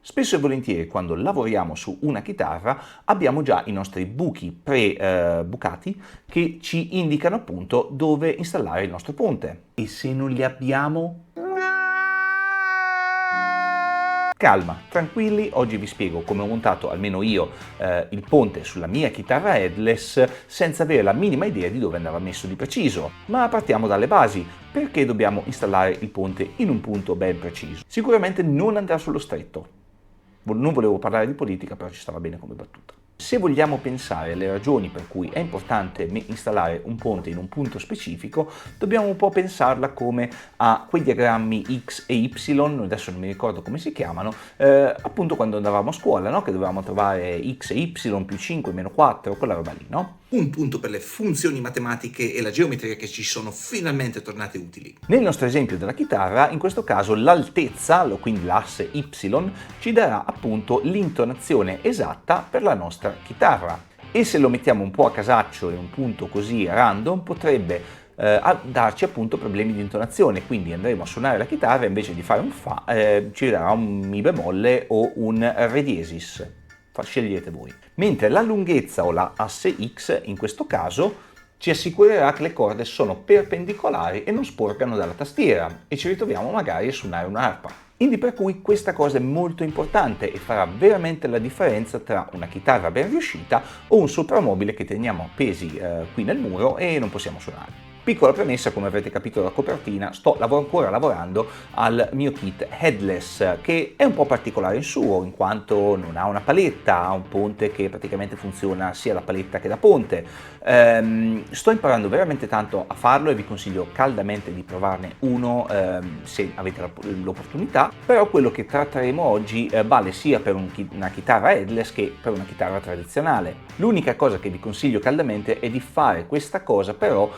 Spesso e volentieri quando lavoriamo su una chitarra abbiamo già i nostri buchi pre-bucati che ci indicano appunto dove installare il nostro ponte. E se non li abbiamo? Calma, tranquilli, oggi vi spiego come ho montato almeno io il ponte sulla mia chitarra headless senza avere la minima idea di dove andava messo di preciso. Ma partiamo dalle basi, perché dobbiamo installare il ponte in un punto ben preciso? Sicuramente non andrà sullo stretto. Non volevo parlare di politica, però ci stava bene come battuta. Se vogliamo pensare alle ragioni per cui è importante installare un ponte in un punto specifico, dobbiamo un po' pensarla come a quei diagrammi X e Y, adesso non mi ricordo come si chiamano, appunto quando andavamo a scuola, no? Che dovevamo trovare X e Y più 5 meno 4, quella roba lì, no? Un punto per le funzioni matematiche e la geometria che ci sono finalmente tornate utili. Nel nostro esempio della chitarra, in questo caso l'altezza, quindi l'asse Y, ci darà appunto l'intonazione esatta per la nostra chitarra. E se lo mettiamo un po' a casaccio in un punto così random, potrebbe darci appunto problemi di intonazione, quindi andremo a suonare la chitarra e invece di fare un Fa ci darà un Mi bemolle o un Re diesis. Scegliete voi. Mentre la lunghezza o la asse X in questo caso ci assicurerà che le corde sono perpendicolari e non sporcano dalla tastiera e ci ritroviamo magari a suonare un'arpa. Quindi per cui questa cosa è molto importante e farà veramente la differenza tra una chitarra ben riuscita o un soprammobile che teniamo appesi qui nel muro e non possiamo suonare. Piccola premessa, come avrete capito dalla copertina, sto ancora lavorando al mio kit headless, che è un po' particolare in suo, in quanto non ha una paletta, ha un ponte che praticamente funziona sia da paletta che da ponte. Sto imparando veramente tanto a farlo e vi consiglio caldamente di provarne uno se avete l'opportunità, però quello che tratteremo oggi vale sia per una chitarra headless che per una chitarra tradizionale. L'unica cosa che vi consiglio caldamente è di fare questa cosa però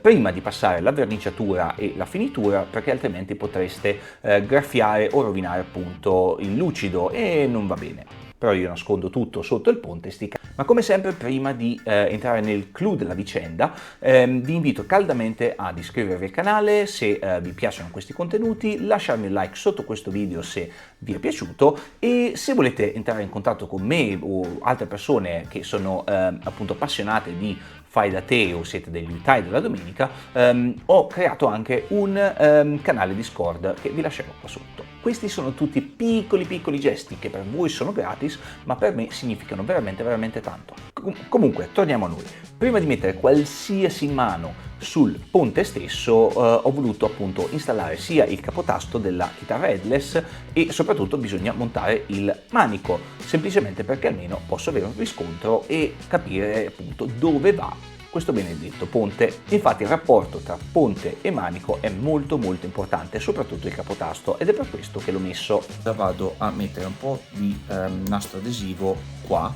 prima di passare la verniciatura e la finitura, perché altrimenti potreste graffiare o rovinare appunto il lucido e non va bene. Però io nascondo tutto sotto il ponte, ma come sempre prima di entrare nel clou della vicenda vi invito caldamente ad iscrivervi al canale se vi piacciono questi contenuti, lasciarmi un like sotto questo video se vi è piaciuto e se volete entrare in contatto con me o altre persone che sono appunto appassionate di fai da te o siete degli utili della domenica, ho creato anche un canale Discord che vi lascerò qua sotto. Questi sono tutti piccoli gesti che per voi sono gratis, ma per me significano veramente tanto. Comunque, torniamo a noi. Prima di mettere qualsiasi mano sul ponte stesso ho voluto appunto installare sia il capotasto della chitarra headless e soprattutto bisogna montare il manico, semplicemente perché almeno posso avere un riscontro e capire appunto dove va questo benedetto ponte. Infatti il rapporto tra ponte e manico è molto importante, soprattutto il capotasto, ed è per questo che l'ho messo. Vado a mettere un po' di nastro adesivo qua,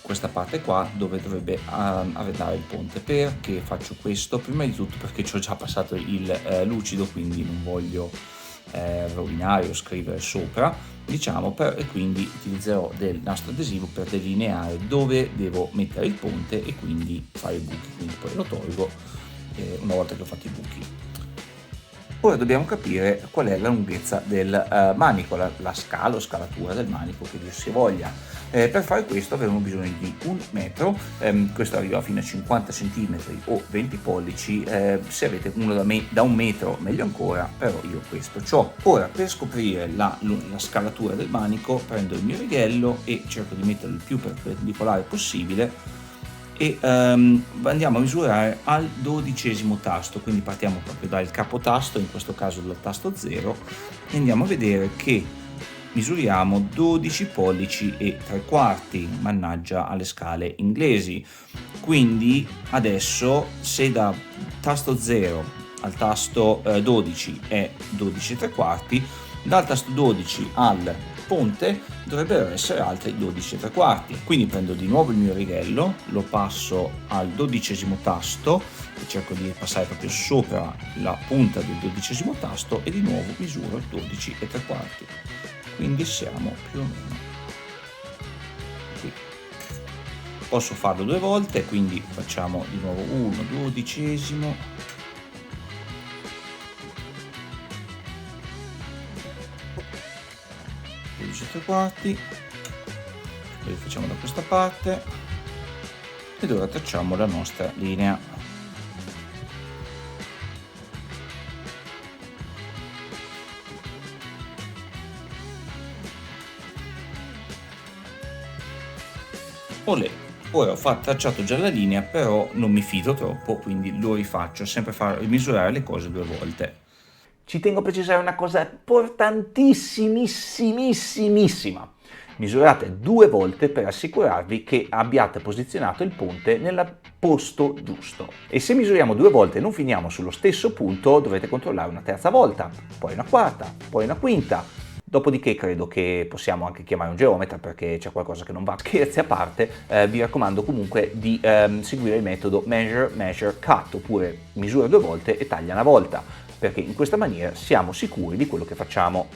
questa parte qua dove dovrebbe arredare il ponte. Perché faccio questo? Prima di tutto perché ci ho già passato il lucido, quindi non voglio rovinare o scrivere sopra, diciamo, e quindi utilizzerò del nastro adesivo per delineare dove devo mettere il ponte e quindi fare i buchi, quindi poi lo tolgo una volta che ho fatto i buchi. Ora dobbiamo capire qual è la lunghezza del manico, la scala o scalatura del manico che dir si voglia. Per fare questo avremo bisogno di 1 metro, questo arriva fino a 50 cm o 20 pollici, se avete uno da 1 metro meglio ancora, però io questo c'ho. Ora per scoprire la scalatura del manico prendo il mio righello e cerco di metterlo il più perpendicolare possibile e andiamo a misurare al 12° tasto, quindi partiamo proprio dal capotasto, in questo caso dal tasto 0, e andiamo a vedere che misuriamo 12 pollici e 3/4, mannaggia alle scale inglesi. Quindi adesso se da tasto 0 al tasto 12 è 12 3/4, dal tasto 12 al ponte dovrebbero essere altri 12 3/4. Quindi prendo di nuovo il mio righello, lo passo al 12° tasto e cerco di passare proprio sopra la punta del 12° tasto e di nuovo misuro 12 3/4. Quindi siamo più o meno qui. Posso farlo 2 volte, quindi facciamo di nuovo 1 12°, 12 3/4, lo rifacciamo da questa parte ed ora tracciamo la nostra linea. Olè. Ora ho tracciato già la linea, però non mi fido troppo, quindi lo rifaccio, sempre misurare le cose 2 volte. Ci tengo a precisare una cosa importantissimissimissima. Misurate 2 volte per assicurarvi che abbiate posizionato il ponte nel posto giusto. E se misuriamo 2 volte e non finiamo sullo stesso punto, dovrete controllare una terza volta, poi una quarta, poi una quinta. Dopodiché credo che possiamo anche chiamare un geometra perché c'è qualcosa che non va. Scherzi a parte, vi raccomando comunque di seguire il metodo measure, measure, cut, oppure misura 2 volte e taglia una volta, perché in questa maniera siamo sicuri di quello che facciamo.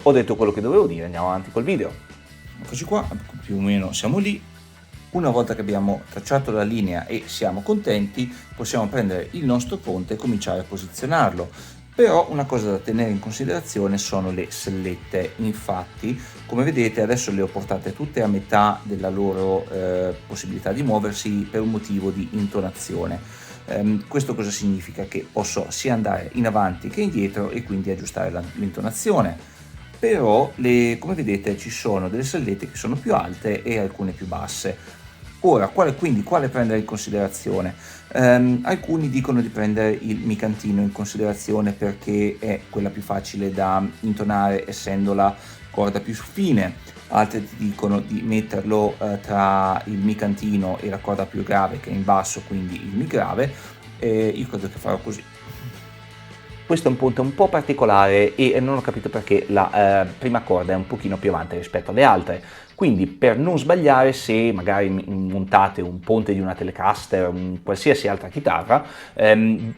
Ho detto quello che dovevo dire, andiamo avanti col video. Eccoci qua, più o meno siamo lì. Una volta che abbiamo tracciato la linea e siamo contenti, possiamo prendere il nostro ponte e cominciare a posizionarlo. Però una cosa da tenere in considerazione sono le sellette. Infatti, come vedete, adesso le ho portate tutte a metà della loro possibilità di muoversi per un motivo di intonazione. Questo cosa significa? Che posso sia andare in avanti che indietro e quindi aggiustare l'intonazione. Però, come vedete, ci sono delle sellette che sono più alte e alcune più basse. Ora, quale prendere in considerazione? Alcuni dicono di prendere il micantino in considerazione perché è quella più facile da intonare essendo la corda più fine, altri ti dicono di metterlo tra il micantino e la corda più grave che è in basso, quindi il mi grave, io credo che farò così. Questo è un ponte un po' particolare e non ho capito perché la prima corda è un pochino più avanti rispetto alle altre. Quindi per non sbagliare, se magari montate un ponte di una Telecaster, qualsiasi altra chitarra,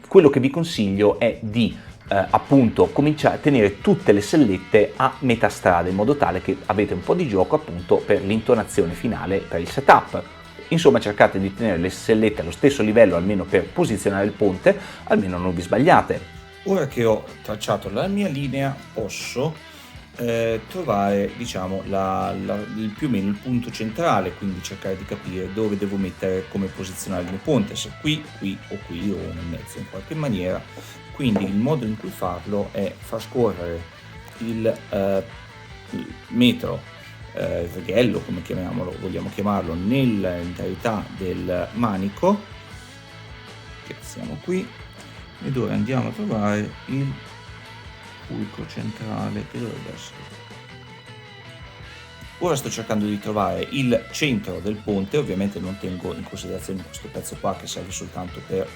quello che vi consiglio è di appunto cominciare a tenere tutte le sellette a metà strada, in modo tale che avete un po' di gioco appunto per l'intonazione finale, per il setup. Insomma, cercate di tenere le sellette allo stesso livello, almeno per posizionare il ponte, almeno non vi sbagliate. Ora che ho tracciato la mia linea, posso trovare, diciamo, più o meno il punto centrale, quindi cercare di capire dove devo mettere, come posizionare il mio ponte, se qui o qui o nel mezzo in qualche maniera. Quindi il modo in cui farlo è far scorrere il metro, il righello, come vogliamo chiamarlo, nell'interità del manico, che siamo qui, ed ora andiamo a trovare il fulcro centrale che dovrebbe essere. Ora sto cercando di trovare il centro del ponte, ovviamente non tengo in considerazione questo pezzo qua che serve soltanto per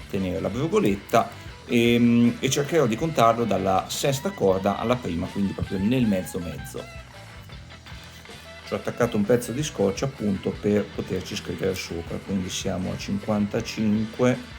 tenere la brugoletta, e cercherò di contarlo dalla sesta corda alla prima, quindi proprio nel mezzo. Ci ho attaccato un pezzo di scotch appunto per poterci scrivere sopra, quindi siamo a 55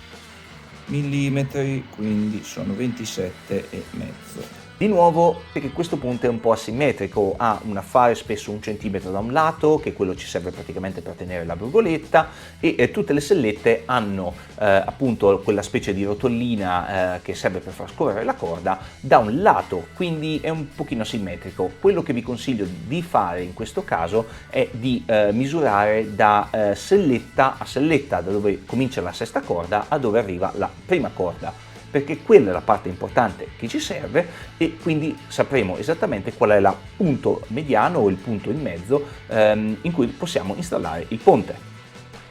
millimetri, quindi sono 27,5. Di nuovo, perché questo ponte è un po' asimmetrico, ha un affare spesso 1 centimetro da un lato, che quello ci serve praticamente per tenere la brugoletta, e tutte le sellette hanno appunto quella specie di rotellina che serve per far scorrere la corda da un lato, quindi è un pochino asimmetrico. Quello che vi consiglio di fare in questo caso è di misurare da selletta a selletta, da dove comincia la sesta corda a dove arriva la prima corda, perché quella è la parte importante che ci serve e quindi sapremo esattamente qual è il punto mediano o il punto in mezzo in cui possiamo installare il ponte.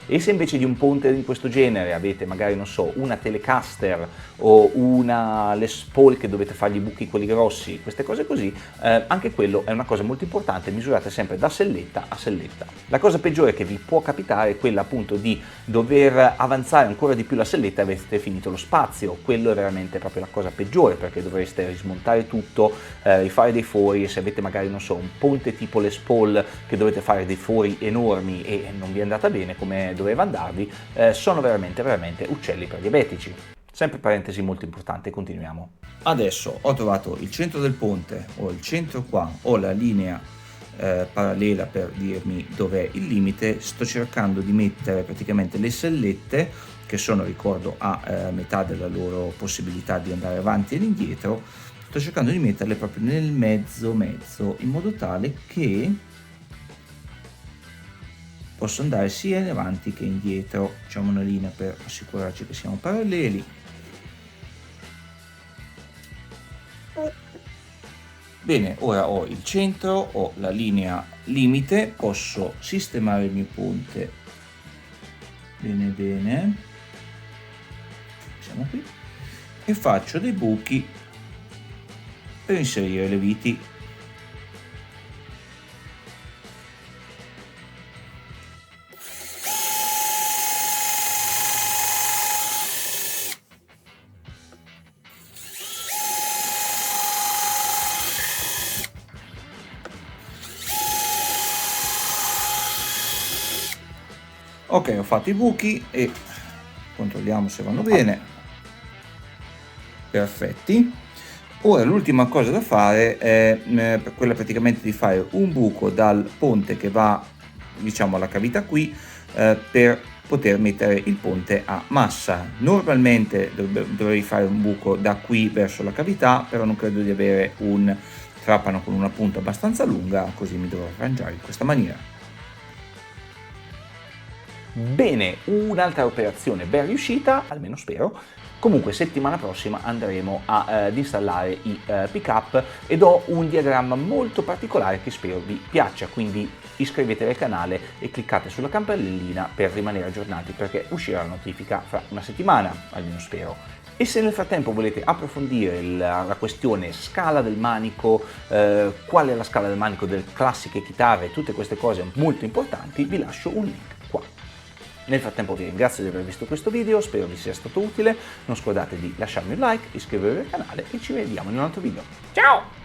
E se invece di un ponte di questo genere avete magari, non so, una Telecaster o una Les Paul che dovete fargli i buchi quelli grossi, queste cose così, anche quello è una cosa molto importante, misurate sempre da selletta a selletta. La cosa peggiore che vi può capitare è quella appunto di dover avanzare ancora di più la selletta e avete finito lo spazio. Quello è veramente proprio la cosa peggiore, perché dovreste rismontare tutto, rifare dei fori, e se avete magari, non so, un ponte tipo Les Paul che dovete fare dei fori enormi e non vi è andata bene come doveva andarvi, sono veramente uccelli per diabetici. Sempre parentesi molto importante, continuiamo. Adesso ho trovato il centro del ponte, ho il centro qua, ho la linea parallela per dirmi dov'è il limite, sto cercando di mettere praticamente le sellette, che sono, ricordo, a metà della loro possibilità di andare avanti ed indietro, sto cercando di metterle proprio nel mezzo, in modo tale che posso andare sia in avanti che indietro. Facciamo una linea per assicurarci che siamo paralleli. Bene, ora ho il centro, ho la linea limite, posso sistemare il mio ponte. Bene, siamo qui, e faccio dei buchi per inserire le viti. Ok, ho fatto i buchi e controlliamo se vanno bene. Perfetti. Ora l'ultima cosa da fare è quella praticamente di fare un buco dal ponte che va, diciamo, alla cavità qui, per poter mettere il ponte a massa. Normalmente dovrei fare un buco da qui verso la cavità, però non credo di avere un trapano con una punta abbastanza lunga, così mi dovrò arrangiare in questa maniera. Bene, un'altra operazione ben riuscita, almeno spero. Comunque settimana prossima andremo ad installare i pick-up ed ho un diagramma molto particolare che spero vi piaccia, quindi iscrivetevi al canale e cliccate sulla campanellina per rimanere aggiornati, perché uscirà la notifica fra una settimana, almeno spero. E se nel frattempo volete approfondire la questione scala del manico, qual è la scala del manico delle classiche chitarre, tutte queste cose molto importanti, vi lascio un link qua. Nel frattempo vi ringrazio di aver visto questo video, spero vi sia stato utile, non scordate di lasciarmi un like, iscrivervi al canale e ci vediamo in un altro video. Ciao!